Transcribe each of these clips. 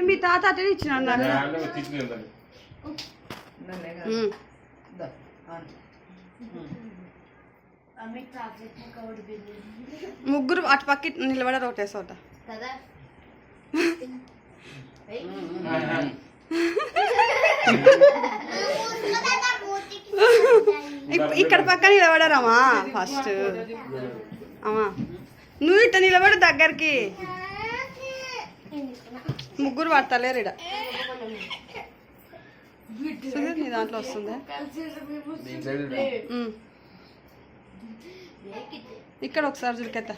మీ తాత అటే ఇచ్చిన ముగ్గురు అటు పక్క నిలబడారు ఒకటే చోట. ఇక్కడ పక్క నిలబడారమ్మా ఫస్ట్. అమ్మా నువ్వు ఇట్ట నిలబడు దగ్గరికి. ముగ్గురు పడతలేరు ఇడ. నీ దాంట్లో వస్తుందా? ఇక్కడ ఒకసారి చురికెత్తా.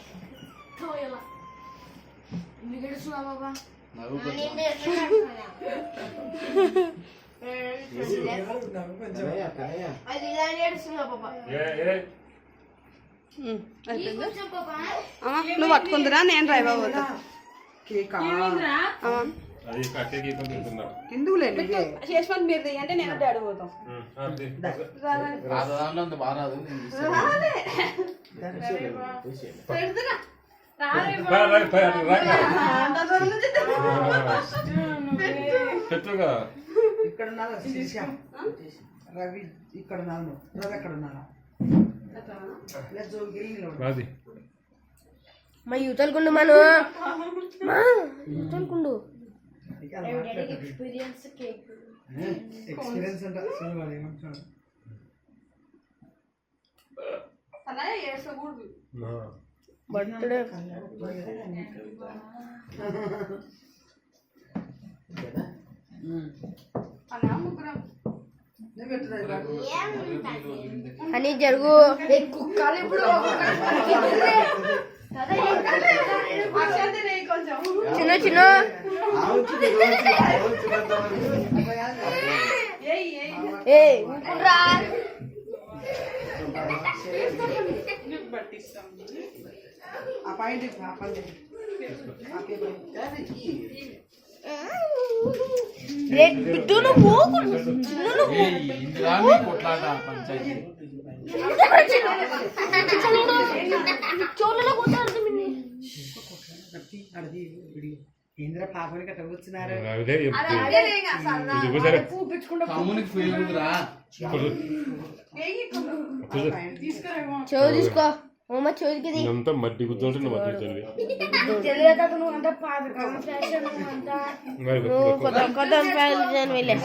నువ్వు పట్టుకుందిరా, నేను డ్రైవర్ పోతా. ఎందుకు లేదు చేసి మీరు అంటే నేను డాడీ పోతాం. ఇక్కడ రవి ఇక్కడ రవి ఎక్కడ ఉన్నారా? మా యూతల్కుండు మను యూతల్కుండు ఎక్స్పీరియన్స్ అంటే బర్త్డే అని జరుగు. చిన్న చిన్న ఇంద్ర పాపని కట్ట కూర్చున్నారు. చెవు తీసుకో అమ్మ, చెవుకి మట్టి కూర్చోండి. కొత్త వెళ్ళే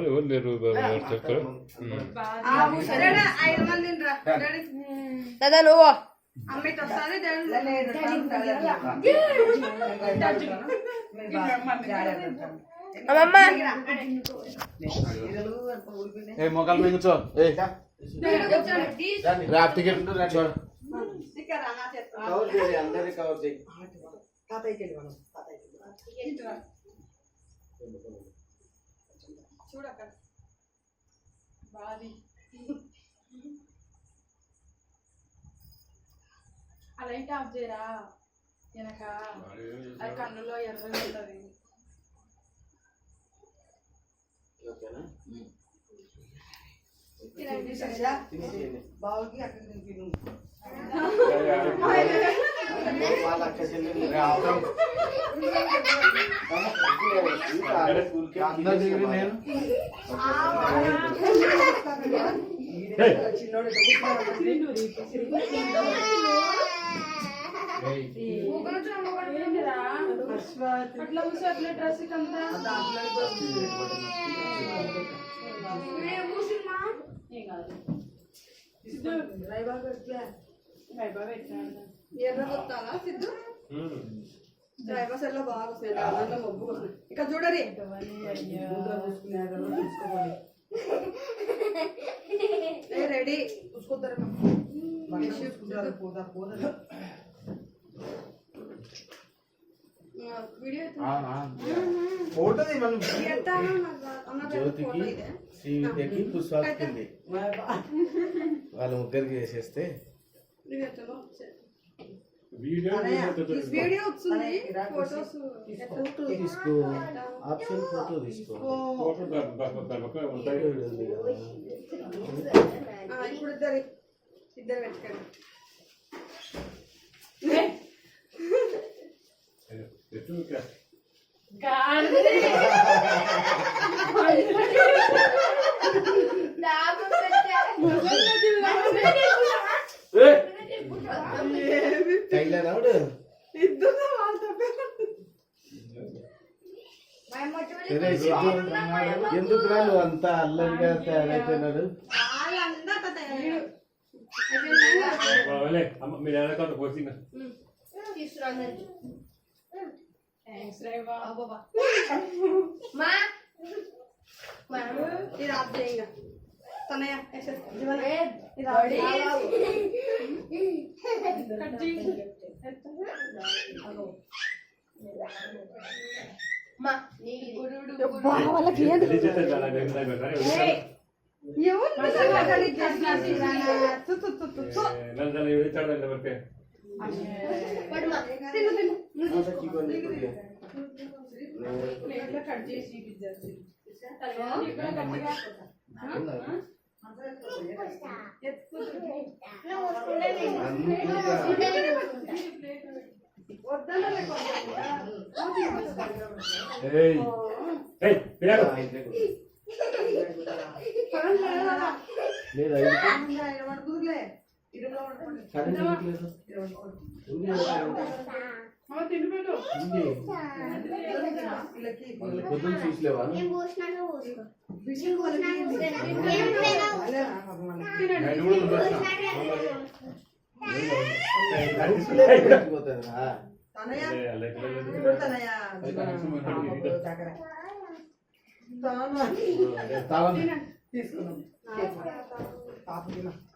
ఎవరు లేరు చెప్తారు. దాదా నువ్వు అమ్మమ్మ మొక్కలు మింగుచో టికెట్ అందరి కవర్ చేయి. చూడక్కడ బాది ఆ లైట్ ఆఫ్ చేయరా వెనక అది కన్నులో ఎర్రగా ఉంటుంది. బావుకి అక్కడ తిను. చిన్నోడు అట్లా అట్లా డ్రెస్ కంతా ఎర్రగొత్తాలా సిద్ధు? డ్రైవర్స్ ఎల్లో బాగా వస్తాయి. దాంట్లో మబ్బు ఇక్కడ చూడరి. రెడీ చూసుకుంటారు. జ్యోతికి శ్రీవిద్యకి పుష్పాకి వాళ్ళ ముగ్గురికి చేసేస్తే తీసుకో ఆప్షన్ ఫోటో తీసుకో. ఇప్పుడు ఇద్దరు పెట్టుకోండి. టైలర్ ఆవిడ ఇద్దరు వాళ్ళతో సరే సిద్ధు, ఎందుకు రా నువ్వు అంతా అల్లరిగా తయారైపోయినాడు? మీ నాన్న కొంత పోసింది థ్యాంక్స్ రేవా ఇది ఆఫ్ చేయంగా తనయ్య వాళ్ళకి కట్ చేసి చూపించారు లేదా పడుకుందిలే కరెంట్ లేదు. తిండి పెట్టు ఉంది. పొద్దున్న చూసలేవా? పోతుందా?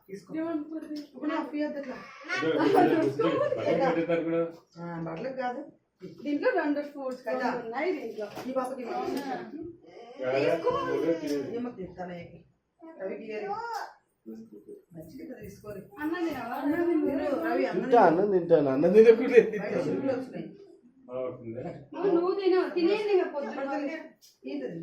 తీసుకున్నాం బట్టలకు కాదు దీంట్లో 2 ఫ్రూట్స్ కదా ఉన్నాయి దీంట్లో ఈ పాపకి తనయ్యకి రవికి మంచిగా తీసుకోవాలి అన్న తినవా రవి తింటా అన్నం తింటాను, అన్నం తినకుండా వచ్చినాయి నువ్వు తిను తినేది పొద్దున తింటాడు